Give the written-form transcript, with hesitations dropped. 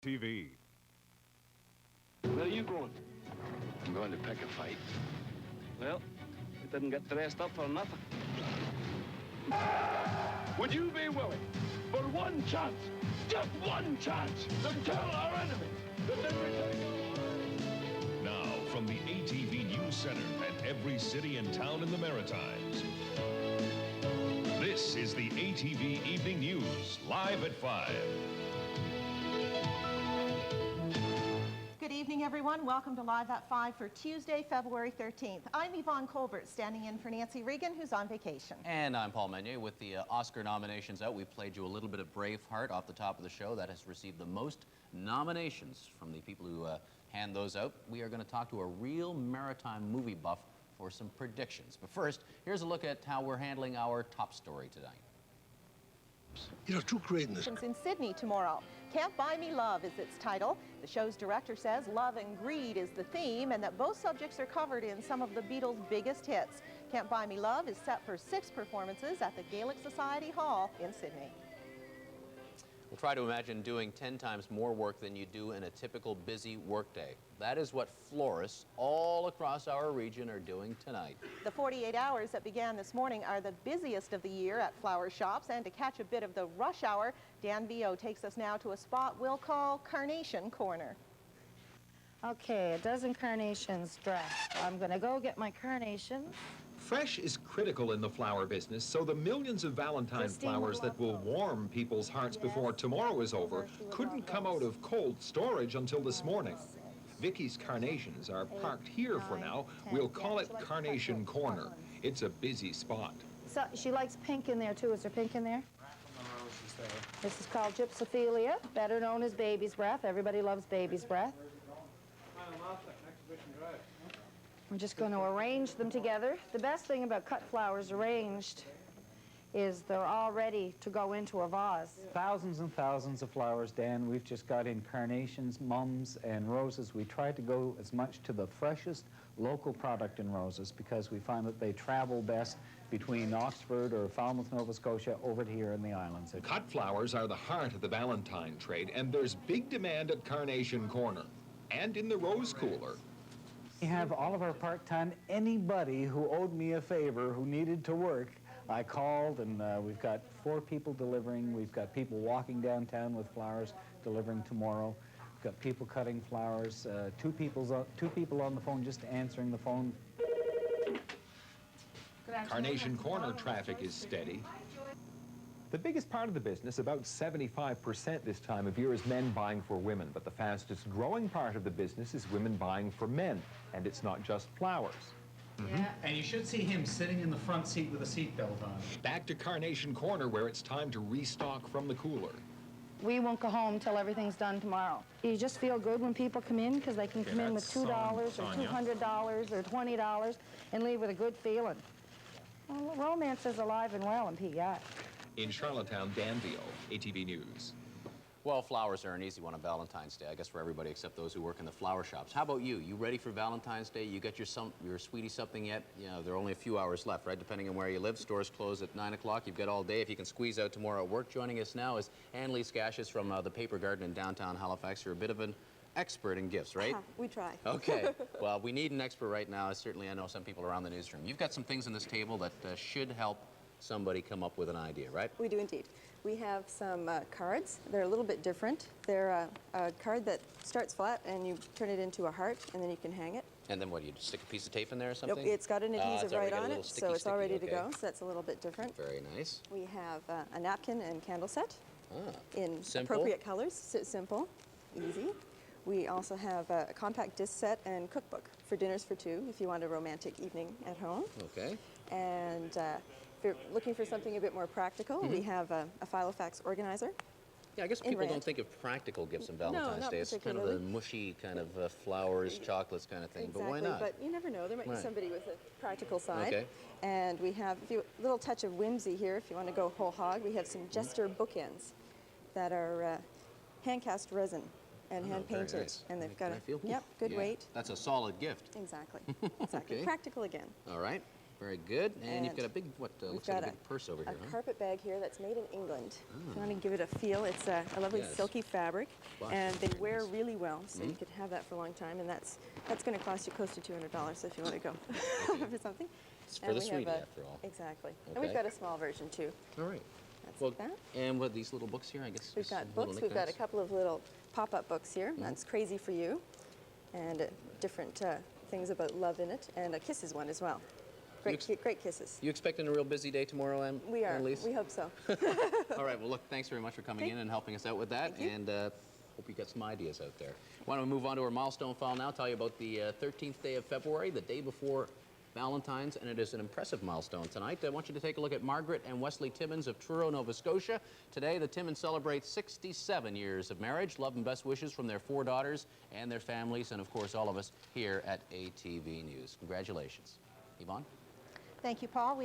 ATV. Where are you going? I'm going to pick a fight. Well, you didn't get dressed up for nothing. Would you be willing, for one chance, just one chance, to tell our enemies that they will take our lives? Now, from the ATV News Center at every city and town in the Maritimes, this is the ATV Evening News, live at 5. Good evening, everyone. Welcome to Live at 5 for Tuesday, February 13th. I'm Yvonne Colbert, standing in for Nancy Regan, who's on vacation. And I'm Paul Meunier. With the Oscar nominations out, we played you a little bit of Braveheart off the top of the show. That has received the most nominations from the people who hand those out. We are going to talk to a real maritime movie buff for some predictions. But first, here's a look at how we're handling our top story tonight. You're too great in this. In Sydney tomorrow. Can't Buy Me Love is its title. The show's director says love and greed is the theme and that both subjects are covered in some of the Beatles' biggest hits. Can't Buy Me Love is set for 6 performances at the Gaelic Society Hall in Sydney. We'll try to imagine doing 10 times more work than you do in a typical busy workday. That is what florists all across our region are doing tonight. The 48 hours that began this morning are the busiest of the year at flower shops, and to catch a bit of the rush hour, Dan Vio takes us now to a spot we'll call Carnation Corner. Okay, a dozen carnations dressed. I'm gonna go get my carnations. Fresh is critical in the flower business, so the millions of Valentine flowers that will warm people's hearts before tomorrow is over couldn't come out of cold storage until this morning. Vicky's carnations are parked here for now. We'll call it Carnation Corner. It's a busy spot. So she likes pink in there too. Is there pink in there? This is called gypsophilia, better known as baby's breath. Everybody loves baby's breath. We're just going to arrange them together. The best thing about cut flowers arranged is they're all ready to go into a vase. Thousands and thousands of flowers, Dan. We've just got in carnations, mums, and roses. We try to go as much to the freshest local product in roses because we find that they travel best between Oxford or Falmouth, Nova Scotia, over to here in the islands. Cut flowers are the heart of the Valentine trade, and there's big demand at Carnation Corner and in the rose cooler. We have all of our part-time. Anybody who owed me a favor, who needed to work, I called, and we've got 4 people delivering. We've got people walking downtown with flowers delivering tomorrow. We've got people cutting flowers. 2 people on the phone just answering the phone. Carnation Corner traffic is steady. The biggest part of the business, about 75% this time of year, is men buying for women. But the fastest growing part of the business is women buying for men. And it's not just flowers. Yeah. And you should see him sitting in the front seat with a seatbelt on. Back to Carnation Corner, where it's time to restock from the cooler. We won't go home till everything's done tomorrow. You just feel good when people come in because they can come in with $2 or $200 or $20 and leave with a good feeling. Well, romance is alive and well in PEI. In Charlottetown, Dan Vio, ATV News. Well, flowers are an easy one on Valentine's Day, I guess, for everybody except those who work in the flower shops. How about you? You ready for Valentine's Day? You got your sweetie something yet? You know, there are only a few hours left, right, depending on where you live. Stores close at 9 o'clock. You've got all day if you can squeeze out tomorrow at work. Joining us now is Anne-Lee Scashes from the Paper Garden in downtown Halifax. You're a bit of an expert in gifts, right? We try. Okay. Well, we need an expert right now. Certainly, I know some people around the newsroom. You've got some things on this table that should help somebody come up with an idea, right? We do indeed. We have some cards. They're a little bit different. They're a card that starts flat and you turn it into a heart and then you can hang it. And then what, do you just stick a piece of tape in there or something? Nope, it's got an adhesive right on it, so it's all ready to go. Okay. So that's a little bit different. Very nice. We have a napkin and candle set in simple. Appropriate colors. Simple, easy. We also have a compact disc set and cookbook for dinners for 2 if you want a romantic evening at home. Okay. And if you're looking for something a bit more practical, we have a Filofax organizer. Yeah, I guess people don't think of practical gifts on Valentine's Day. It's kind of a mushy kind of flowers, chocolates kind of thing, Exactly, but why not? But you never know. There might be somebody with a practical side. Okay. And we have a little touch of whimsy here if you want to go whole hog. We have some jester bookends that are hand-cast resin and hand-painted. Nice. And they've got Can I feel? Yep, good weight. That's a solid gift. Exactly. Exactly. Okay. Practical again. All right. Very good. And you've got a big, what looks like a big purse over here, A carpet bag here that's made in England. If you want to give it a feel, it's a lovely silky fabric, and they wear really well, so you could have that for a long time, and that's going to cost you close to $200 if you want to go for something. It's for the sweetie, after all. Exactly. Okay. And we've got a small version, too. All right. That's Well, like that. and what these little books here, I guess. We've got books. We've got a couple of little pop-up books here. That's Crazy for You, and different things about love in it, and a kisses one as well. Great kisses. You expecting a real busy day tomorrow, We are. Annalise? We hope so. All right. Well, look, thanks very much for coming in and helping us out with that. And hope you got some ideas out there. Why don't we move on to our milestone file now, tell you about the 13th day of February, the day before Valentine's, and it is an impressive milestone tonight. I want you to take a look at Margaret and Wesley Timmins of Truro, Nova Scotia. Today, the Timmins celebrate 67 years of marriage. Love and best wishes from their 4 daughters and their families, and of course, all of us here at ATV News. Congratulations. Yvonne? Thank you, Paul. We have